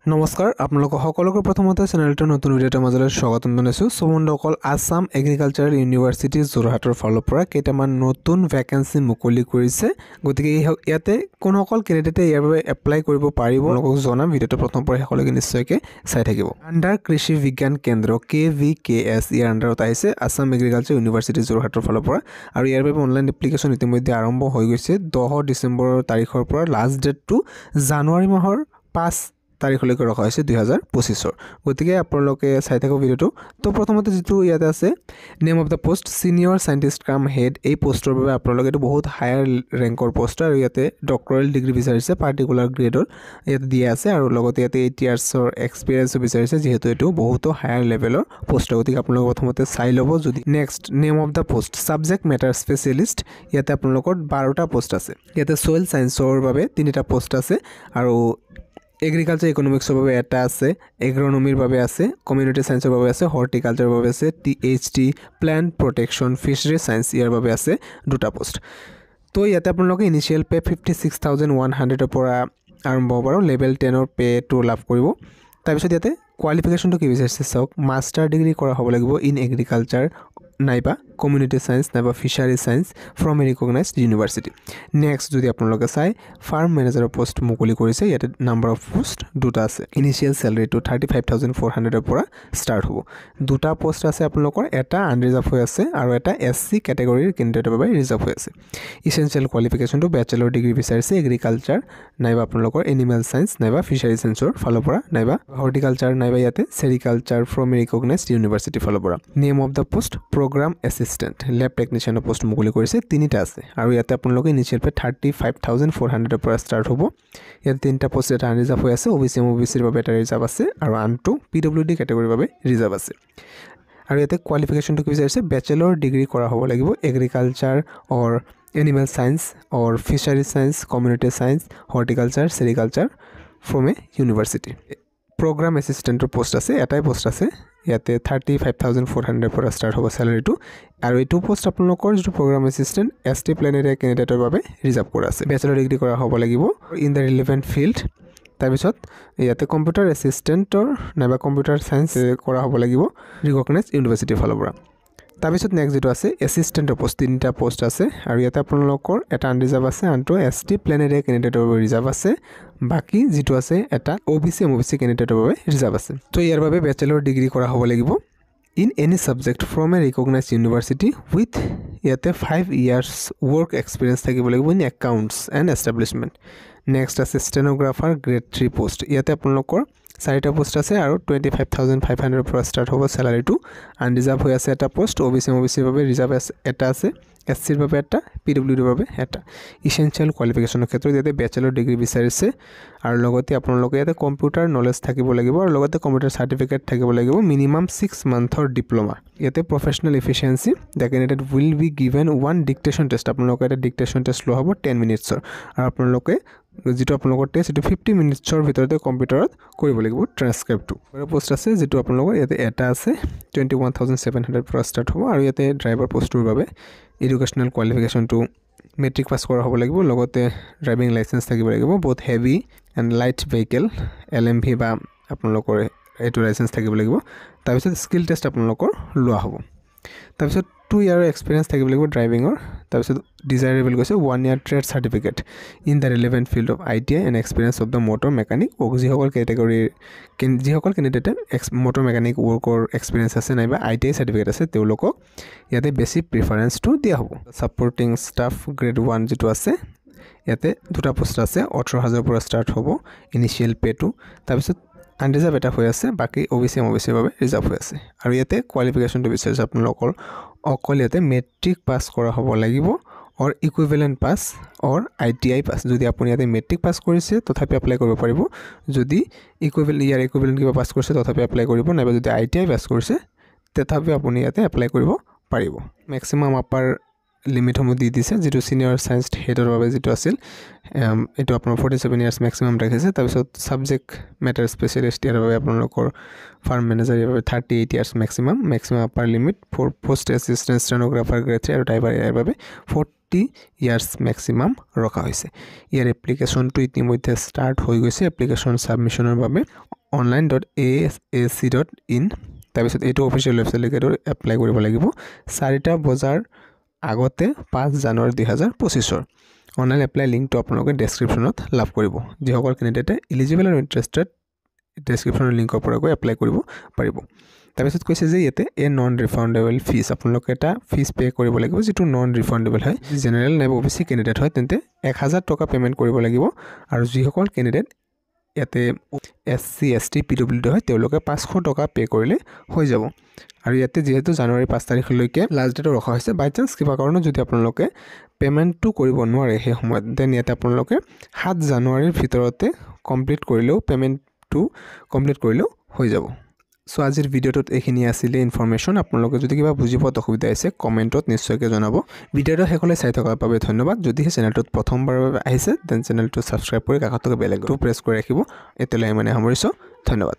নমস্কাৰ আপোনালোক সকলোকে প্ৰথমতে চেনেলটো নতুন ভিডিঅ'ৰ মাজলৈ স্বাগতম জনাইছো সমুন্দকল আসাম এগ্ৰিকালচাৰেল ইউনিভাৰ্চিটি যোৰহাটৰ ফালৰ পৰা কেইটামান নতুন ভ্যাকেন্সি মুকলি কৰিছে গতিকে ইয়াতে কোনসকল ক্যান্ডিডেটে ইয়াৰ বাবে এপ্লাই কৰিব পাৰিব আপোনালোকক জনাম ভিডিঅ'টো প্ৰথম পৰা শেষলৈকে নিশ্চয়কৈ চাই থাকিব আন্ডাৰ কৃষি বিজ্ঞান কেন্দ্ৰ KVKS ইয়াৰ আন্ডাৰত আহিছে আসাম এগ্ৰিকালচাৰ ইউনিভাৰ্চিটি যোৰহাটৰ ফালৰ পৰা আৰু ইয়াৰ বাবে অনলাইন এপ্লিকেশ্যন ইতিমধ্যে আৰম্ভ হৈ গৈছে 10 ডিসেম্বৰৰ তাৰিখৰ পৰা লাষ্ট ডেটটো জানুৱাৰী মাহৰ 5 তাৰিখলৈকে ৰখা হৈছে 2025 গতিকে আপোনালোকে চাই থাকক ভিডিঅ'টো তো প্ৰথমতে যেটো ইয়াতে আছে name of the post senior scientist cum head এই পোষ্টৰ বাবে আপোনালোকে এটো বহুত হায়াৰ ৰেংকৰ পোষ্ট আৰু ইয়াতে ডক্টৰেল ডিগ্ৰী বিচাৰিছে পাৰ্টিকুলাৰ গ্ৰেডৰ ইয়াতে দিয়া আছে আৰু লগতে ইয়াতে 8 ইয়াৰ্ছৰ এক্সপেৰিয়েন্স বিচাৰিছে যেহেতু এটো বহুত হায়াৰ লেভেলৰ পোষ্ট গতিকে আপোনালোকে প্ৰথমতে চাই ল'ব যদি next name of the post subject matter specialist ইয়াতে আপোনালোকৰ 12টা পোষ্ট আছে ইয়াতে সয়েল সায়েন্সৰ বাবে 3টা পোষ্ট আছে আৰু এগ্ৰিকালচাৰ ইকোনমিক্সৰ বাবে এটা আছে এগ্ৰোনমিৰ বাবে আছে কমিউনিটি সায়েন্সৰ বাবে আছে হৰ্টিকালচাৰৰ বাবে আছে THT প্লান্ট প্ৰটেকচন ফিশাৰী সায়েন্স ইয়াৰ বাবে আছে দুটা পোষ্ট তো ইয়াতে আপোনালোকে ইনিশিয়াল পে 56100 ৰ পৰা আৰম্ভ হ'ব আৰু লেভেল 10 ৰ পে টো লাভ কৰিব তাৰ পিছত ইয়াতে কোৱালিফিকেশনটো কি বিচাৰিছে চাওক মাস্টাৰ ডিগ্ৰী কৰা হ'ব লাগিব ইন এগ্ৰিকালচাৰ নাইবা কমিউনিটি সায়েন্স নাইবা fishery science from a recognised university next যদি আপোনালোকে চাই ফাৰ্ম মেনেজাৰৰ পোষ্ট মুকলি কৰিছে ইয়াতে নাম্বাৰ অফ পোষ্ট দুটা আছে ইনিশিয়াল স্যালাৰিটো 35400 ৰ পৰা ষ্টাৰ্ট হ'ব দুটা পোষ্ট আছে আপোনালোকৰ এটা আনৰিজাৰ্ভ হৈ আছে আৰু এটা SC ক্যাটাগৰীৰ ক্যান্ডিডেটৰ বাবে ৰিজাৰ্ভ হৈ আছে ইসেনশিয়াল কোৱালিফিকেশনটো ব্যাচেলৰ ডিগ্ৰী বিচাৰিছে এগ্ৰিকালচাৰ নাইবা আপোনালোকৰ এনিমেল সায়েন্স নাইবা ফিশাৰী সায়েন্সৰ ফালৰ পৰা নাইবা হৰ্টিকালচাৰ নাইবা ইয়াতে সেৰিকালচাৰ ফ্ৰম এ ৰিকগনাইজড ইউনিভাৰ্সিটি ফালৰ পৰা name of the post program assistant lab technician post মুকলি কৰিছে তিনিটা আছে আৰু ইয়াতে আপোনালোকে ইনিশিয়াল পে 35400 ৰ পৰা ষ্টাৰ্ট হ'ব ইয়াতে তিনিটা পোষ্ট এটা ৰিজাৰ্ভ হৈ আছে OBC ৰ বাবে এটা ৰিজাৰ্ভ আছে আৰু আনটো PWD ক্যাটাগৰীৰ বাবে ৰিজাৰ্ভ আছে আৰু ইয়াতে কোৱালিফিকেশনটো কি বিচাৰিছে ব্যাচেলৰ ডিগ্ৰী কৰা হ'ব লাগিব agriculture or animal science or fishery science community science horticulture sericulture from a university program assistant post আছে এটাই পোষ্ট আছে ইয়াতে 35400 পৰা ষ্টাৰ্ট হ'ব স্যালাৰিটো আৰু এইটো পোষ্ট আপোনালোকৰ যেটো program assistant ST প্লেনেৰী ক্যান্ডিডেটৰ বাবে ৰিজাৰ্ভ কৰা আছে ব্যাচেলৰ ডিগ্ৰী কৰা হ'ব লাগিব ইন দা ৰিলেভেন্ট ফিল্ড তাৰ পিছত ইয়াতে কম্পিউটাৰ এসিস্টেন্টৰ নাইবা কম্পিউটাৰ সায়েন্স কৰা হ'ব লাগিব ৰিকগনাইজড ইউনিভাৰ্সিটি ফালৰ পৰা তাৰ পিছত নেক্সট যেটো আছে এসিস্টেন্টৰ পোষ্ট তিনিটা পোষ্ট আছে আৰু ইয়াতে আপোনালোকৰ এটা আনৰিজাৰ্ভ আছে আনটো ST প্লেনেৰী ক্যান্ডিডেটৰ বাবে ৰিজাৰ্ভ আছে বাকি যেটো আছে এটা OBC ক্যান্ডিডেটৰ বাবে ৰিজাৰ্ভ আছে তো ইয়াৰ বাবে ব্যাচেলৰ ডিগ্ৰী কৰা হ'ব লাগিব in any subject from a recognized university with ইয়াতে 5 years work experience থাকিব লাগিব in accounts and establishment next আছে stenographer grade 3 post ইয়াতে আপোনালোকৰ 4টা পোষ্ট আছে আৰু 25500 পৰা ষ্টাৰ্ট হ'ব স্যালাৰিটো আনৰিজাৰ্ভ হৈ আছে এটা পোষ্ট OBC ৰ বাবে ৰিজাৰ্ভ এটা আছে SC ৰ বাবে এটা PWD ৰ বাবে এটা ইসেনশিয়াল কোৱালিফিকেশনৰ ক্ষেত্ৰত ইয়াতে ব্যাচেলৰ ডিগ্ৰী বিচাৰিছে আৰু লগতে আপোনালোকে ইয়াতে কম্পিউটাৰ নলেজ থাকিব লাগিব আৰু লগতে কম্পিউটাৰ সাৰ্টিফিকেট থাকিব লাগিব মিনিমাম 6 মান্থৰ ডিপ্লোমা ইয়াতে professional efficiency the candidate will be given one dictation test আপোনালোকে এটা ডিক্টেশন টেষ্ট লোৱা হ'ব 10 মিনিটছৰ আৰু আপোনালোকে যেটো আপোনালোকৰ টেষ্ট এটো 50 মিনিটছৰ ভিতৰতে কম্পিউটাৰত কৰিব লাগিব ট্ৰান্সক্ৰিপ্টটো আৰু পোষ্ট আছে যেটো আপোনালোকৰ ইয়াতে এটা আছে 21700 পৰা ষ্টাৰ্ট হ'ব আৰু ইয়াতে ড্ৰাইভাৰ পোষ্টৰ বাবে এডুকেশনাল কোৱালিফিকেশনটো মেট্ৰিক পাস কৰা হ'ব লাগিব লগতে ড্ৰাইভিং লাইসেন্স থাকিব লাগিব বহুত heavy and light vehicle LMV বা আপোনালোকৰ এটো লাইসেন্স থাকিব লাগিব তাৰ পিছত স্কিল টেষ্ট আপোনালোকৰ লোৱা হ'ব তাৰ পিছত 2 year এক্সপেৰিয়েন্স থাকিব লাগিব ড্ৰাইভিংৰ তাৰ পিছত ডিজায়াৰেবল কৈছে 1 year trade certificate in the relevant field of ITI and experience of the motor mechanic যিসকল ক্যাটাগৰী যিসকল ক্যান্ডিডেটে মোটৰ মেকানিক ওয়াৰ্কৰ এক্সপেৰিয়েন্স আছে নাইবা ITI সাৰ্টিফিকেট আছে তেওঁলোকক ইয়াতে বেছি প্ৰিফাৰেন্সটো দিয়া হ'ব সাপোৰ্টিং ষ্টাফ গ্ৰেড 1 যেটো আছে ইয়াতে দুটা পোষ্ট আছে 18000 পৰা ষ্টাৰ্ট হ'ব ইনিশিয়াল পে টো তাৰ পিছত আনৰিজাৰ্ভ এটা হৈ আছে বাকি OBC ৰ বাবে ৰিজাৰ্ভ হৈ আছে আৰু ইয়াতে কোৱালিফিকেশনটো বিচাৰিছে আপোনালোকৰ অকল ইয়াতে মেট্ৰিক পাস কৰা হ'ব লাগিব অৰ ইকুইভেলেন্ট পাস অৰ ITI পাস যদি আপুনি ইয়াতে মেট্ৰিক পাস কৰিছে তথাপি এপ্লাই কৰিব পাৰিব যদি ইকুইভেলেন্ট কিবা পাস কৰিছে তথাপি এপ্লাই কৰিব নাইবা যদি ITI পাস কৰিছে তথাপি আপুনি ইয়াতে এপ্লাই কৰিব পাৰিব ম্যাক্সিমাম আপাৰ লিমিট সমূহ দি দিছে যেটো সিনিয়ৰ সায়েন্স হেডৰ বাবে যেটো আছিল এটো আপোনাৰ 47 ইয়াৰ্স ম্যাক্সিমাম ৰাখিছে তাৰ পিছত সাবজেক্ট মেটাৰ স্পেশালিষ্ট ইয়াৰ বাবে আপোনালোকৰ ফাৰ্ম মেনেজাৰ ইয়াৰ বাবে 38 years maximum upper limit for post assistant stenographer grade 3 আৰু ড্ৰাইভাৰ ইয়াৰ বাবে 40 ইয়াৰ্স ম্যাক্সিমাম ৰখা হৈছে ইয়াৰ এপ্লিকেশনটো ইতিমধ্যে স্টাৰ্ট হৈ গৈছে এপ্লিকেশন সাবমিশনৰ বাবে online.aac.in তাৰপিছত এইটো অফিচিয়েল ৱেবছাইটলৈকে এপ্লাই কৰিব লাগিব 4টা বজাৰ আগতে 5 জানুৱাৰী 2025 অনলাইন এপ্লাই লিংকটো আপোনালোকে ডেসক্ৰিপচনত লাভ কৰিব যিসকল ক্যান্ডিডেটে এলিজিবল আৰু ইন্টাৰেষ্টেড ডেসক্ৰিপচনৰ লিংকৰ পৰা গৈ এপ্লাই কৰিব পাৰিব তাৰপিছত কৈছে যে ইয়াতে নন ৰিফাউণ্ডেবল ফিজ আপোনালোকে এটা ফিজ পে কৰিব লাগিব যেটো নন ৰিফাউণ্ডেবল হয় জেনাৰেল নাইবা ওবিসি ক্যান্ডিডেট হয় তেন্তে 1000 টকা পেমেন্ট কৰিব লাগিব আৰু যিসকল ক্যান্ডিডেট ইয়াতে SC ST PWD হয় তেওঁলোকে 500 টকা পে কৰিলে হৈ যাব আৰু ইয়াতে যেহেতু জানুৱাৰী 5 তাৰিখলৈকে লাষ্ট ডেট ৰখা হৈছে বাই চান্স কিবা কাৰণত যদি আপোনালোকে পেমেন্টটো কৰিব নোৱাৰে সেই সময়ত দেন ইয়াতে আপোনালোকে 7 জানুৱাৰীৰ ভিতৰতে কমপ্লিট কৰিলেও পেমেন্টটো কমপ্লিট কৰিলেও হৈ যাব সো আজিৰ ভিডিওটোত এইখিনি আছিল ইনফৰমেশন আপোনালোকে যদি কিবা বুজি পোৱাত অসুবিধা আছে কমেন্টত নিশ্চয়কৈ জনাব ভিডিওটো হেকলে চাই থকাৰ বাবে ধন্যবাদ যদি হে চেনেলটোত প্ৰথমবাৰৰ বাবে আহিছে দেন চেনেলটো সাবস্ক্ৰাইব কৰি কাষত থকা বেল আইকনটো প্ৰেছ কৰি ৰাখিব এতিয়ালৈ মানে সামৰিছো ধন্যবাদ